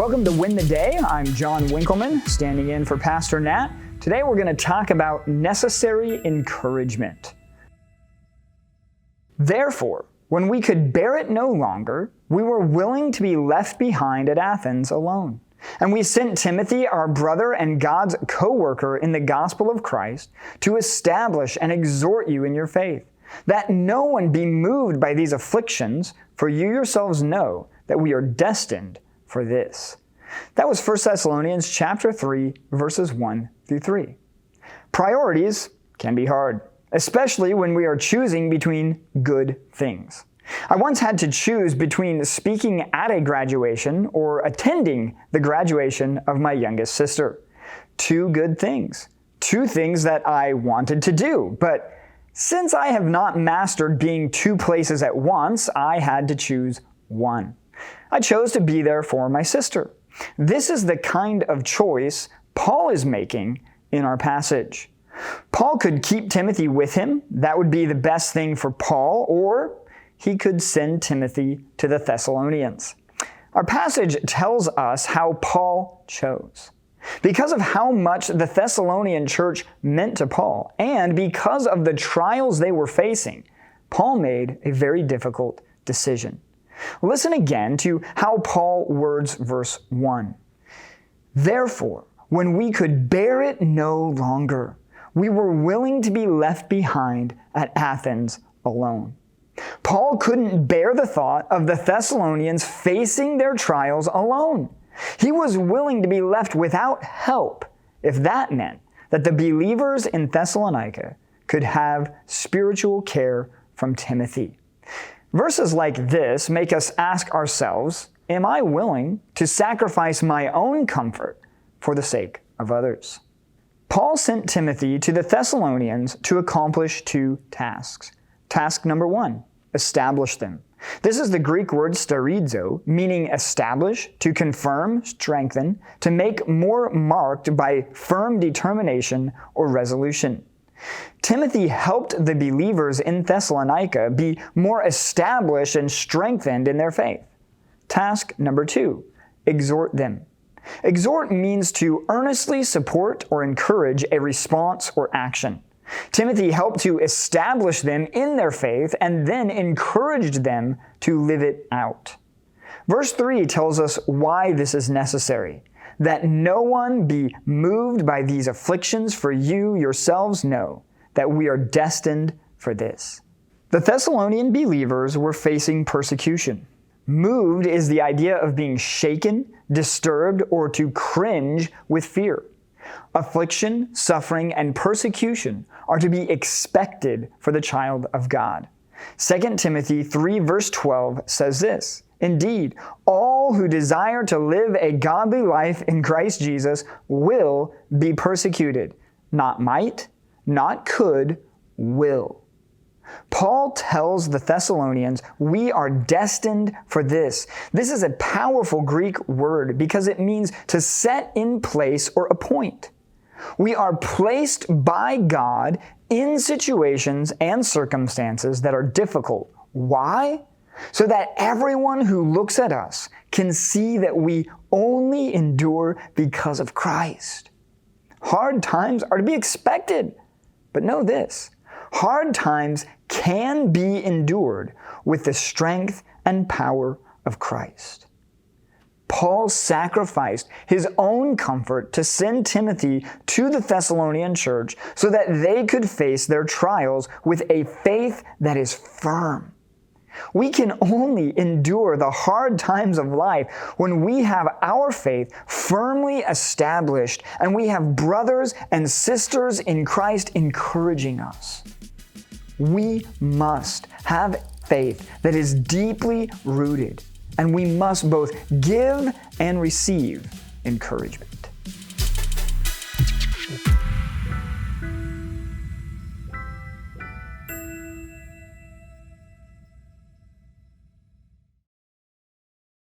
Welcome to Win the Day. I'm Jon Winkelman, standing in for Pastor Nat. Today we're going to talk about necessary encouragement. Therefore, when we could bear it no longer, we were willing to be left behind at Athens alone. And we sent Timothy, our brother and God's co-worker in the gospel of Christ, to establish and exhort you in your faith, that no one be moved by these afflictions, for you yourselves know that we are destined for this. That was 1 Thessalonians chapter 3, verses 1 through 3. Priorities can be hard, especially when we are choosing between good things. I once had to choose between speaking at a graduation or attending the graduation of my youngest sister. Two good things. Two things that I wanted to do, but since I have not mastered being two places at once, I had to choose one. I chose to be there for my sister. This is the kind of choice Paul is making in our passage. Paul could keep Timothy with him. That would be the best thing for Paul, or he could send Timothy to the Thessalonians. Our passage tells us how Paul chose. Because of how much the Thessalonian church meant to Paul, and because of the trials they were facing, Paul made a very difficult decision. Listen again to how Paul words verse 1. Therefore, when we could bear it no longer, we were willing to be left behind at Athens alone. Paul couldn't bear the thought of the Thessalonians facing their trials alone. He was willing to be left without help if that meant that the believers in Thessalonica could have spiritual care from Timothy. Verses like this make us ask ourselves, am I willing to sacrifice my own comfort for the sake of others? Paul sent Timothy to the Thessalonians to accomplish two tasks. Task number 1, establish them. This is the Greek word sterizo, meaning establish, to confirm, strengthen, to make more marked by firm determination or resolution. Timothy helped the believers in Thessalonica be more established and strengthened in their faith. Task number 2, exhort them. Exhort means to earnestly support or encourage a response or action. Timothy helped to establish them in their faith and then encouraged them to live it out. Verse 3 tells us why this is necessary. That no one be moved by these afflictions, for you yourselves know that we are destined for this. The Thessalonian believers were facing persecution. Moved is the idea of being shaken, disturbed, or to cringe with fear. Affliction, suffering, and persecution are to be expected for the child of God. 2 Timothy 3 verse 12 says this, indeed, all who desire to live a godly life in Christ Jesus will be persecuted. Not might, not could, will. Paul tells the Thessalonians, we are destined for this. This is a powerful Greek word because it means to set in place or appoint. We are placed by God in situations and circumstances that are difficult. Why? So that everyone who looks at us can see that we only endure because of Christ. Hard times are to be expected, but know this, hard times can be endured with the strength and power of Christ. Paul sacrificed his own comfort to send Timothy to the Thessalonian church so that they could face their trials with a faith that is firm. We can only endure the hard times of life when we have our faith firmly established and we have brothers and sisters in Christ encouraging us. We must have faith that is deeply rooted, and we must both give and receive encouragement.